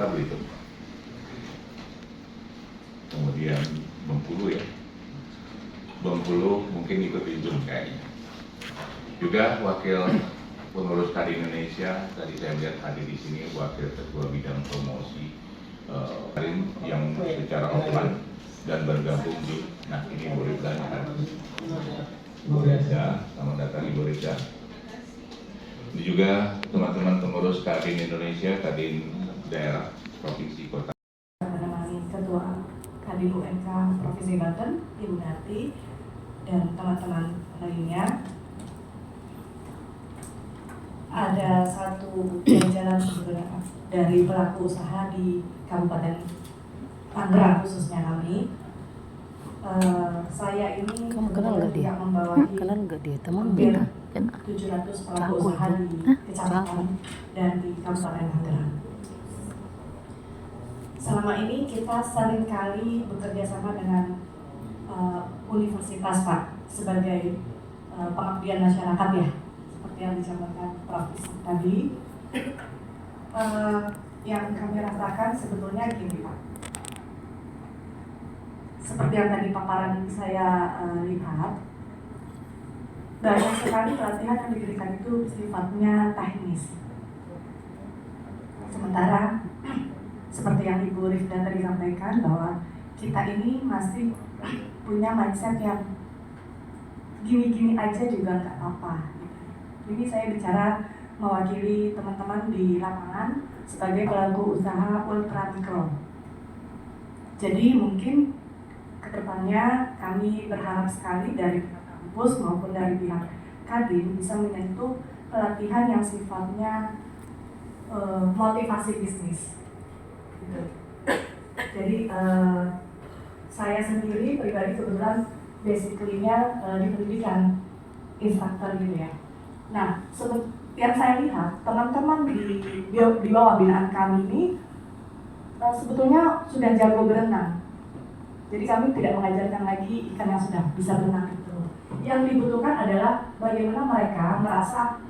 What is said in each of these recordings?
Bangka Belitung, kemudian Bengkulu ya, Bengkulu mungkin ikut di Zoom kayaknya. Juga wakil pengurus Kadin Indonesia, tadi saya lihat hadir di sini wakil ketua bidang promosi yang secara offline dan bergabung di, nah ini Bu Rida, Bu Rida, selamat datang Ibu Rida. Ini juga teman-teman pengurus Kadin Indonesia, Kadin daerah, provinsi, kota. Ketua Kadin UMK Provinsi Banten, Ibu Nati, dan teman-teman lainnya. Ada satu jajaran sebenarnya dari pelaku usaha di Kabupaten Tangerang khususnya kami. Saya ini juga membawahi hampir 700 pelaku usaha di kecamatan dan di Kabupaten Tangerang. Selama ini kita seringkali bekerja sama dengan universitas Pak sebagai pengabdian masyarakat ya, seperti yang disampaikan Prof. tadi. Yang kami rasakan sebetulnya gini Pak, seperti yang tadi paparan saya lihat, banyak sekali pelatihan yang diberikan itu sifatnya teknis. Sementara seperti yang Ibu Rifda tadi sampaikan bahwa kita ini masih punya mindset yang gini-gini aja juga nggak apa-apa. Ini saya bicara mewakili teman-teman di lapangan sebagai pelaku usaha ultra mikro. Jadi mungkin kedepannya kami berharap sekali dari pihak kampus maupun dari pihak Kadin bisa menyentuh pelatihan yang sifatnya motivasi bisnis. Gitu. Jadi saya sendiri pribadi kebetulan basically-nya di pendidikan instruktur gitu ya. Nah, yang saya lihat teman-teman di bawah binaan kami ini sebetulnya sudah jago berenang. Jadi kami tidak mengajarkan lagi ikan yang sudah bisa berenang itu. Yang dibutuhkan adalah bagaimana mereka merasa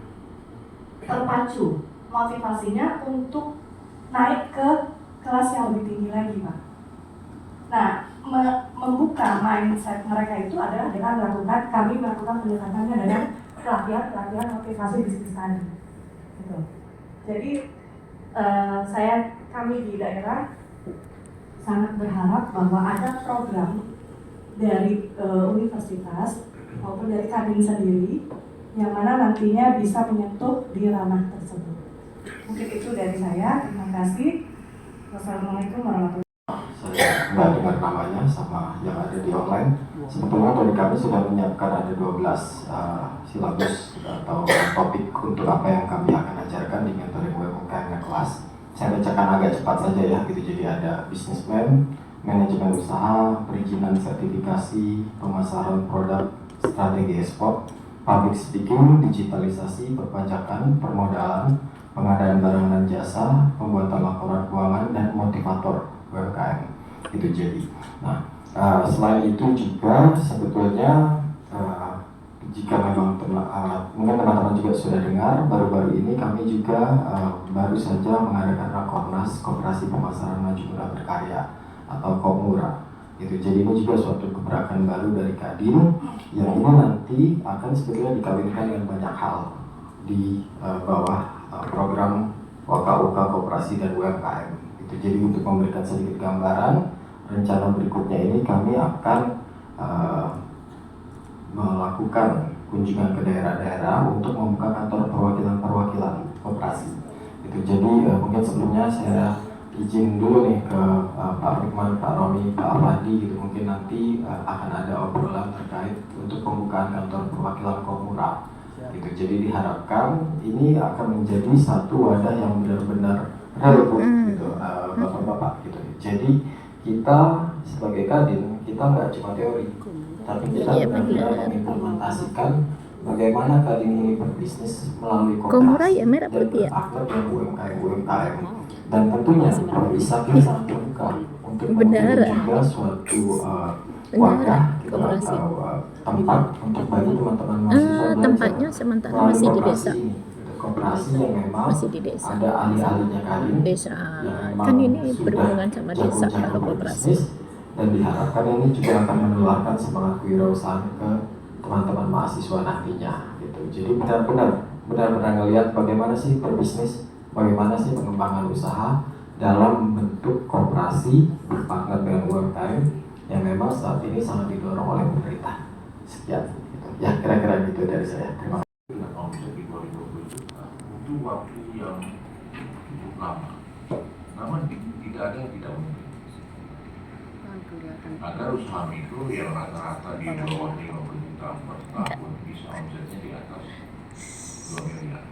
terpacu motivasinya untuk naik ke kelas yang lebih tinggi lagi, Pak. Nah, membuka mindset mereka itu adalah dengan kami melakukan pendekatannya dengan pelatihan motivasi bisnis tadi. Gitu. Jadi kami di daerah sangat berharap bahwa ada program dari universitas maupun dari Kadin sendiri yang mana nantinya bisa menyentuh di ranah tersebut. Mungkin itu dari saya. Terima kasih. Wassalamualaikum warahmatullahi wabarakatuh. Saya nggak dengar namanya sama yang ada di online. Sebetulnya dari kami sudah menyiapkan ada 12 silabus atau topik untuk apa yang kami akan ajarkan di mentoring UMKM kelas. Saya bacakan agak cepat saja ya, gitu. Jadi ada businessman, manajemen usaha, perizinan sertifikasi, pemasaran produk, strategi ekspor, public speaking, digitalisasi, perpajakan, permodalan, pengadaan barang dan jasa, pembuatan laporan keuangan, dan motivator UMKM. Itu jadi. Nah, selain itu juga sebetulnya jika memang mungkin teman-teman juga sudah dengar, baru-baru ini kami juga baru saja mengadakan Rakornas Koperasi Pemasaran Maju Muda Berkarya atau Komura. Gitu. Jadi ini juga suatu gebrakan baru dari Kadin yang ini nanti akan sebetulnya dikawinkan dengan banyak hal di bawah program OKUK Koperasi dan UMKM. Gitu. Jadi untuk memberikan sedikit gambaran, rencana berikutnya ini kami akan melakukan kunjungan ke daerah-daerah untuk membuka kantor perwakilan koperasi. Itu jadi mungkin sebelumnya saya izin dulu nih ke Pak Rukman, Pak Romi, Pak Afandi gitu. Mungkin nanti akan ada obrolan terkait untuk pembukaan kantor perwakilan Komura. Gitu. Jadi diharapkan ini akan menjadi satu wadah yang benar-benar relevan gitu, Bapak-bapak gitu. Jadi kita sebagai Kadin kita nggak cuma teori, tapi kita benar-benar mengimplementasikan bagaimana Kadin ini berbisnis melalui koperasi dan berpartner dengan UMKM. Dan tentunya bisa kita sangat terbuka untuk menjadi juga suatu wadah gitu, atau tempat untuk bagi teman-teman mahasiswa tempatnya sementara masih di desa. koperasi yang memang Masih di desa. ada ahli-ahlinya Kadin Desa yang memang kan ini sudah berhubungan sama jago desa jago kalau koperasi. berbisnis, dan diharapkan ini juga akan menularkan semangat kewirausahaan ke teman-teman mahasiswa nantinya gitu. Jadi benar-benar ngelihat bagaimana sih berbisnis, bagaimana sih pengembangan usaha dalam bentuk koperasi berpartner dengan UMKM yang memang saat ini sangat didorong oleh pemerintah. Sekian gitu. Ya kira-kira gitu dari saya. Terima kasih. Dengan omset di 2020 juta butuh waktu yang cukup lama. Namun tidak ada yang tidak mungkin. Agar usaha mikro yang rata-rata di bawah 50 juta per tahun bisa omsetnya di atas 2 miliar.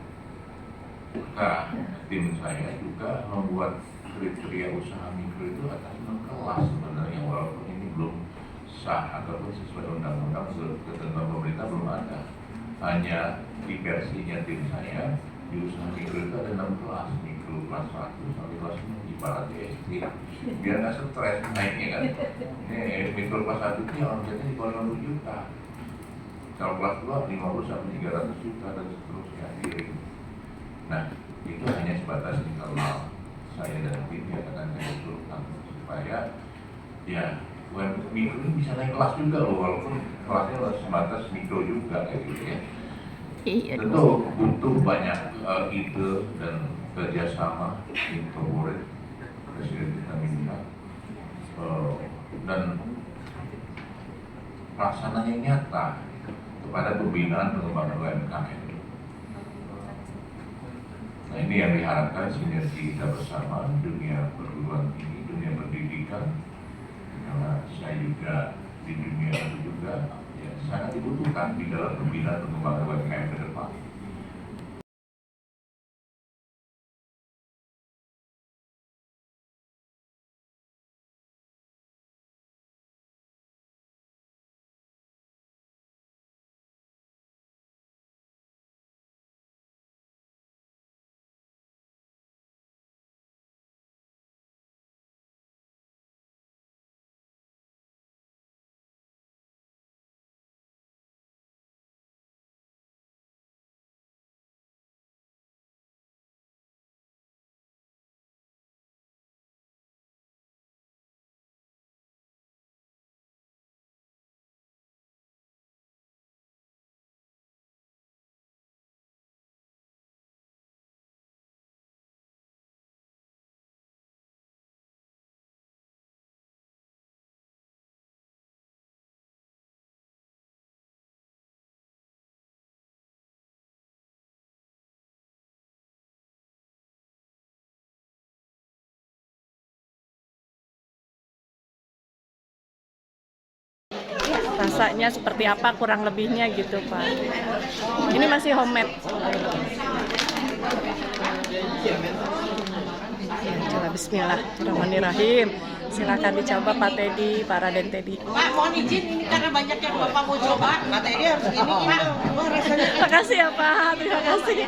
Maka tim saya juga membuat kriteria usaha mikro itu atas 6 kelas sebenarnya, walaupun ini belum sah ataupun sesuai undang-undang ketentuan pemerintah belum ada. Hanya di versinya tim saya di usaha mikro itu ada 6 kelas, mikro kelas 1 sampai kelas 6 ibaratnya SD, biar nggak stres naiknya kan. Mikro kelas 1 itu yang omsetnya di bawah 50 juta, kalau kelas 2 50 sampai 300 juta dan seterusnya diring. Nah itu hanya sebatas internal saya dan tim yang akan saya usulkan supaya ya UMKM mikro ini bisa naik kelas juga loh, walaupun kelasnya sebatas mikro juga kayak gitu ya. Iya. Tentu butuh banyak ide dan kerjasama incorporate Presiden kita minta dan pelaksananya nyata kepada pembinaan pengembangan UMKM. Nah ini yang diharapkan sinergi kita bersama dunia perguruan tinggi, dunia pendidikan, karena saya juga di dunia itu juga ya, sangat dibutuhkan di dalam pembinaan pengembangan UMKM ke depan. Rasanya seperti apa kurang lebihnya gitu Pak. Ini masih homemade. Ya, coba bismillahirrahmanirrahim. Silakan dicoba Pak Teddy, Pak Raden Teddy. Pak, mohon izin ini karena banyak yang Bapak mau coba. Pak Teddy harus ini. Wah, rasanya. Terima kasih ya Pak, terima kasih.